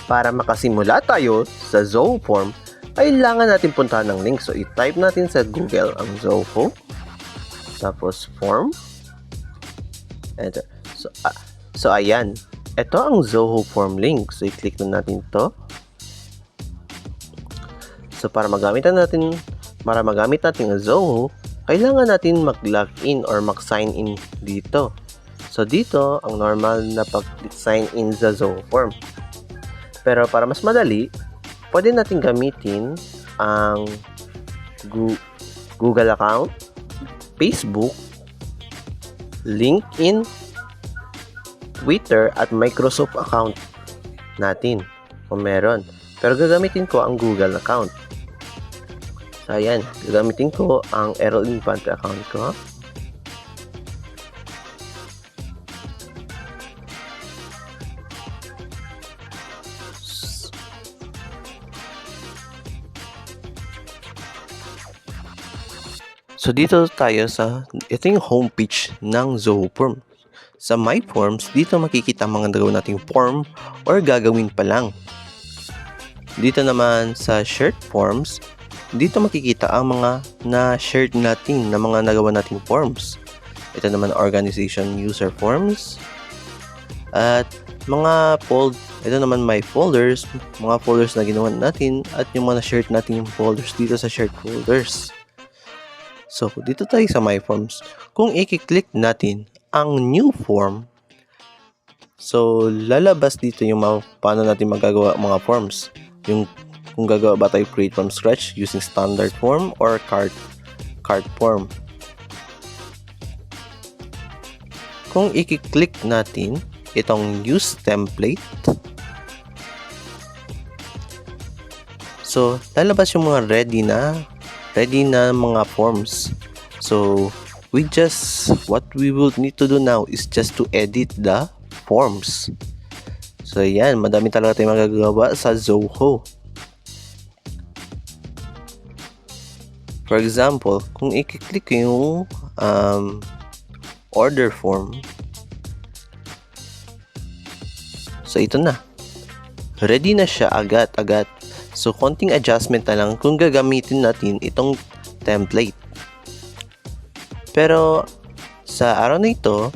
Para makasimula tayo sa Zoho form, kailangan natin puntahan ng link. So, i-type natin sa Google ang Zoho. Tapos, form. Enter. So ayan. Ito ang Zoho form link. So, i-click na natin to. So, para magamit natin ang Zoho, kailangan natin mag-login or mag-sign in dito. So, dito, ang normal na pag-sign in sa Zoho form. Pero para mas madali, pwede natin gamitin ang Google account, Facebook, LinkedIn, Twitter, at Microsoft account natin kung meron. Pero gagamitin ko ang Google account. So, ayan. Gagamitin ko ang Errol Infante account ko. So, dito tayo ito yung homepage ng Zoho form. Sa My Forms, dito makikita ang mga nagawa nating form or gagawin pa lang. Dito naman sa Shared Forms, dito makikita ang mga na-shared natin na mga nagawa nating forms. Ito naman organization user forms. At ito naman my folders, mga folders na ginawa natin at yung mga na-shared natin yung folders dito sa shared folders. So, dito tayo sa My Forms. Kung i-click natin ang new form, so lalabas dito yung paano natin magagawa mga forms. Yung kung gagawa ba tayo create from scratch using standard form or card form. Kung i-click natin itong use template, so lalabas yung mga ready na mga forms. So what we will need to do now is just to edit the forms. So yan, madami talaga tayong magagawa sa Zoho. For example, kung i-click yung order form, so ito na. Ready na siya agad. So, konting adjustment na lang kung gagamitin natin itong template. Pero, sa araw na ito,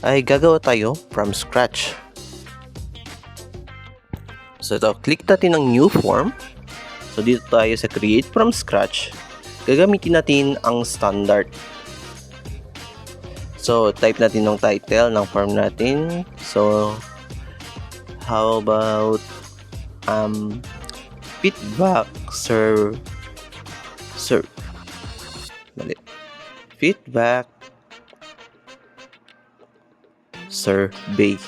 ay gagawa tayo from scratch. So, ito, click natin ang new form. So, dito tayo sa create from scratch. Gagamitin natin ang standard. So, type natin ng title ng form natin. So, how about feedback feedback survey.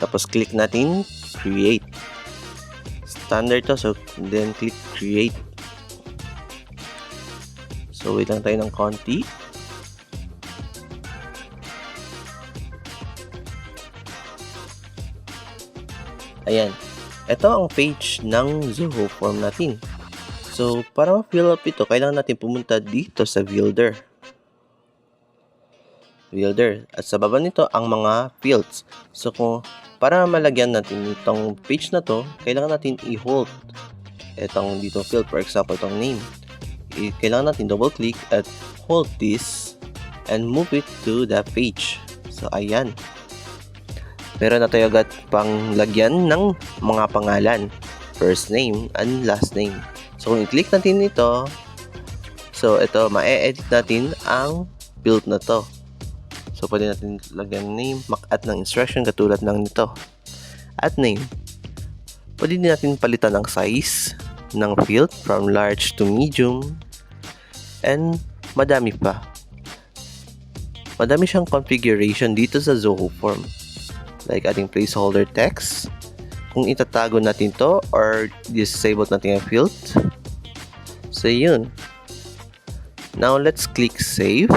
Tapos, click natin create. Standard to, so then click create. So, wait lang tayo ng konti. Ayan. Ito ang page ng Zoho form natin. So, para ma-fill up ito, kailangan natin pumunta dito sa Builder. At sa baba nito, ang mga fields. So, para malagyan natin itong page na to, kailangan natin i-hold itong dito field. For example, itong name. Kailangan natin double-click at hold this and move it to the page. So, ayan. Meron na tayo agad pang lagyan ng mga pangalan. First name and last name. So, kung i-click natin ito, so, ito, ma-edit natin ang field na to. So, pwede natin lagyan name, mag-add ng instruction katulad ng nito. At name. Pwede din natin palitan ang size ng field from large to medium. And madami pa. Madami siyang configuration dito sa Zoho form. Like adding placeholder text. Kung itatago natin to or disable natin ang field. So, yun. Now, let's click save.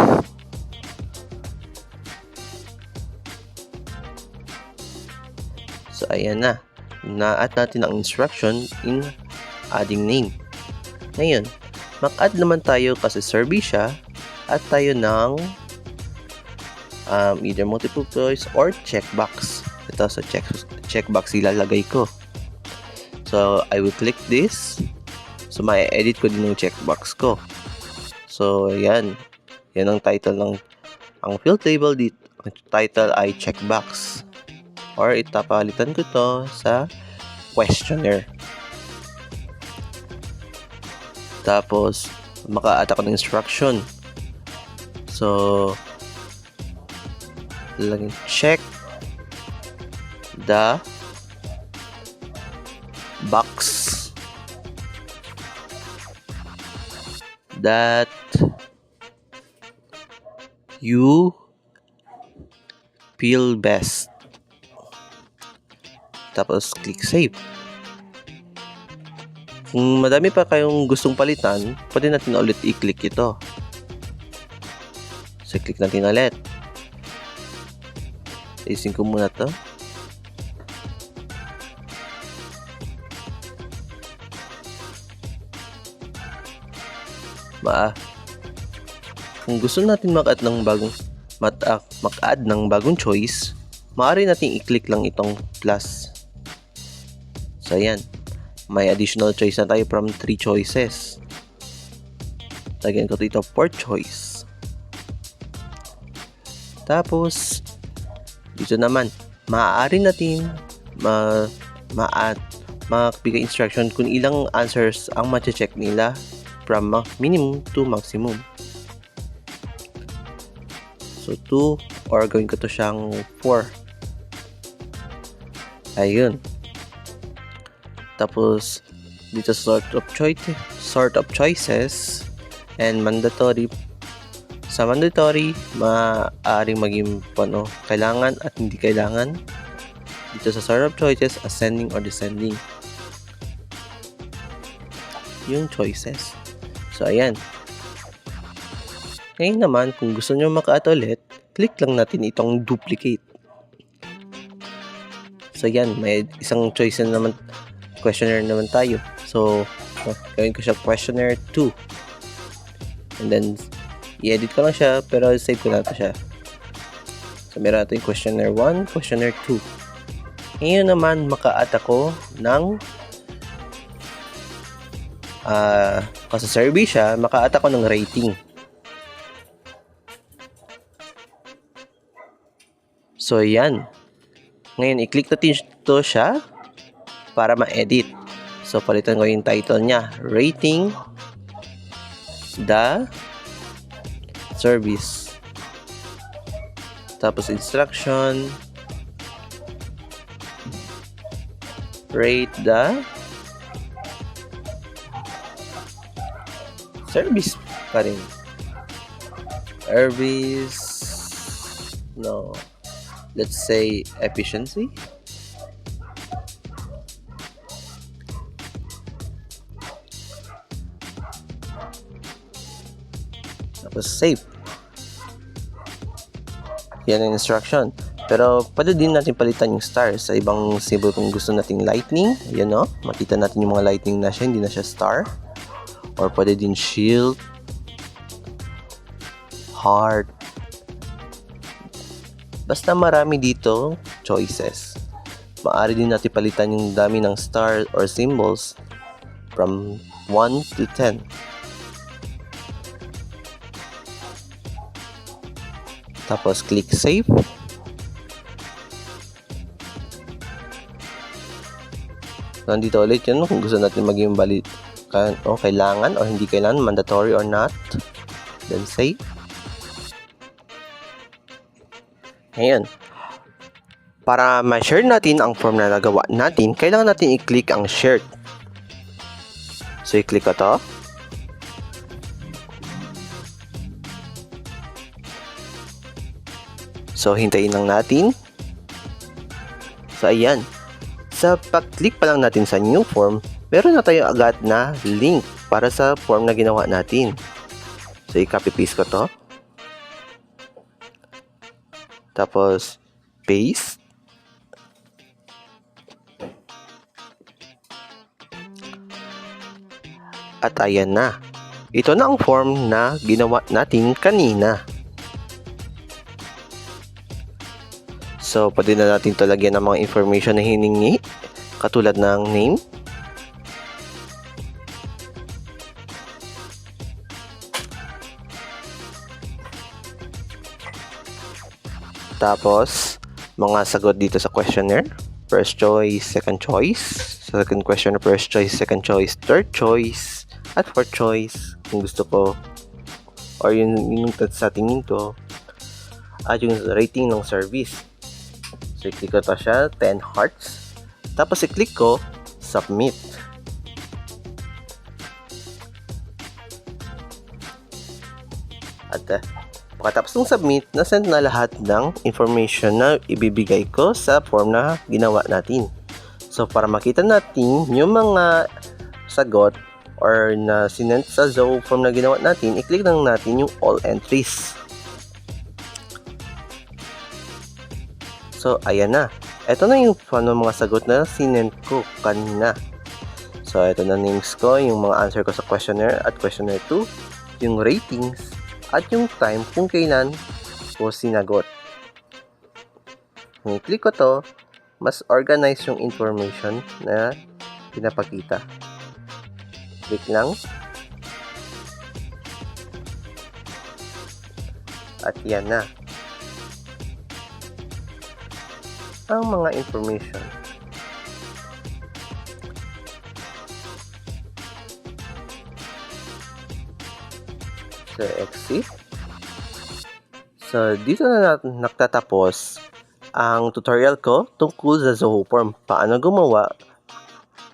So, ayan na. Na-add natin ang instruction in adding name. Ngayon, mag-add naman tayo kasi survey siya at tayo ng either multiple choice or checkbox. Ito sa checkbox ilalagay ko. So, I will click this. So, ma-edit ko din yung checkbox ko. So, yan. Yan ang title ng ang field table dito. Ang title ay checkbox. Or itapalitan ko to sa questionnaire. Tapos, maka-add ako ng instruction. So, check the box that you feel best. Tapos, click save. Kung madami pa kayong gustong palitan, pwede natin ulit i-click ito. So, click natin ulit. Isin ko muna to. Kung gusto natin mag-add ng bagong choice, maaari nating i-click lang itong plus. So, ayan. May additional choice na tayo from 3 choices. Lagyan ko dito 4 choice. Tapos, dito naman, maaari natin magbigay instruction kung ilang answers ang ma-check nila from minimum to maximum. So, 2 or gawin ko to siyang 4. Ayun. Tapos, dito sort of choices and mandatory. Sa mandatory, maaaring maging kailangan at hindi kailangan. Dito sa sort of choices, ascending or descending. Yung choices. So, ayan. Ngayon naman, kung gusto nyo maka-add ulit, click lang natin itong duplicate. So, yan. May isang choice na naman, questionnaire naman tayo. So, gawin ko siya questionnaire 2. And then, i-edit ko lang siya, pero save ko na ito siya. So, meron natin questionnaire 1, questionnaire 2. Ngayon naman, maka-add ako ng kasi survey siya, maka-add ako ng rating. So, yan. Ngayon, i-click natin ito siya para ma-edit. So, palitan ko yung title niya. Rating the service. Tapos, instruction. Rate the service pa rin. Service. No. Let's say efficiency. Tapos save. Yan ang instruction. Pero pwede din natin palitan yung star sa ibang symbol kung gusto nating lightning. Yan o. Makita natin yung mga lightning na siya. Hindi na siya star. Or pwede din shield. Heart. Basta marami dito choices. Maaari din natin palitan yung dami ng star or symbols from 1 to 10. Tapos click save. Nandito ulit yun kung gusto natin maging kailangan or hindi kailangan, mandatory or not. Then save. Ngayon, para ma-share natin ang form na nagawa natin, kailangan natin i-click ang shared. So, i-click ko to. So, hintayin lang natin. So, ayan. Sa pag-click pa lang natin sa new form, meron na tayo agad na link para sa form na ginawa natin. So, i-copy-paste ko to. Tapos, paste. At ayan na. Ito na ang form na ginawa natin kanina. So, pwede na natin ito lagyan ng mga information na hiningi, katulad ng name, tapos mga sagot dito sa questionnaire, first choice, second choice, second questionnaire, first choice, second choice, third choice, at fourth choice kung gusto ko, or yung sa tingin ko, at yung rating ng service. So, i-click ko pa siya, 10 hearts, tapos i-click ko submit. At pagkatapos ng submit, nasend na lahat ng information na ibibigay ko sa form na ginawa natin. So, para makita natin yung mga sagot or na sinend sa Zoho form na ginawa natin, i-click lang natin yung all entries. So, ayan na. Ito na yung mga sagot na sinend ko kanina. So, ito na names ko, yung mga answer ko sa questionnaire at questionnaire 2, yung ratings, at yung time kung kailan ko sinagot. Kung i-click ko to, mas organized yung information na pinapakita. Click lang. At yan na. Ang mga information. So, exit. So, dito na nagtatapos ang tutorial ko tungkol sa Zoho form. Paano gumawa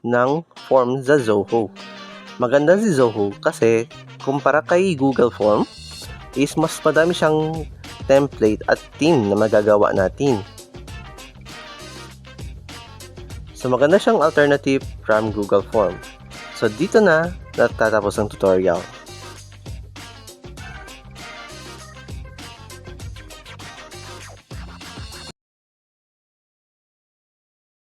ng form sa Zoho. Maganda si Zoho kasi kumpara kay Google Form is mas madami siyang template at theme na magagawa natin. So, maganda siyang alternative from Google Form. So, dito na natatapos ang tutorial.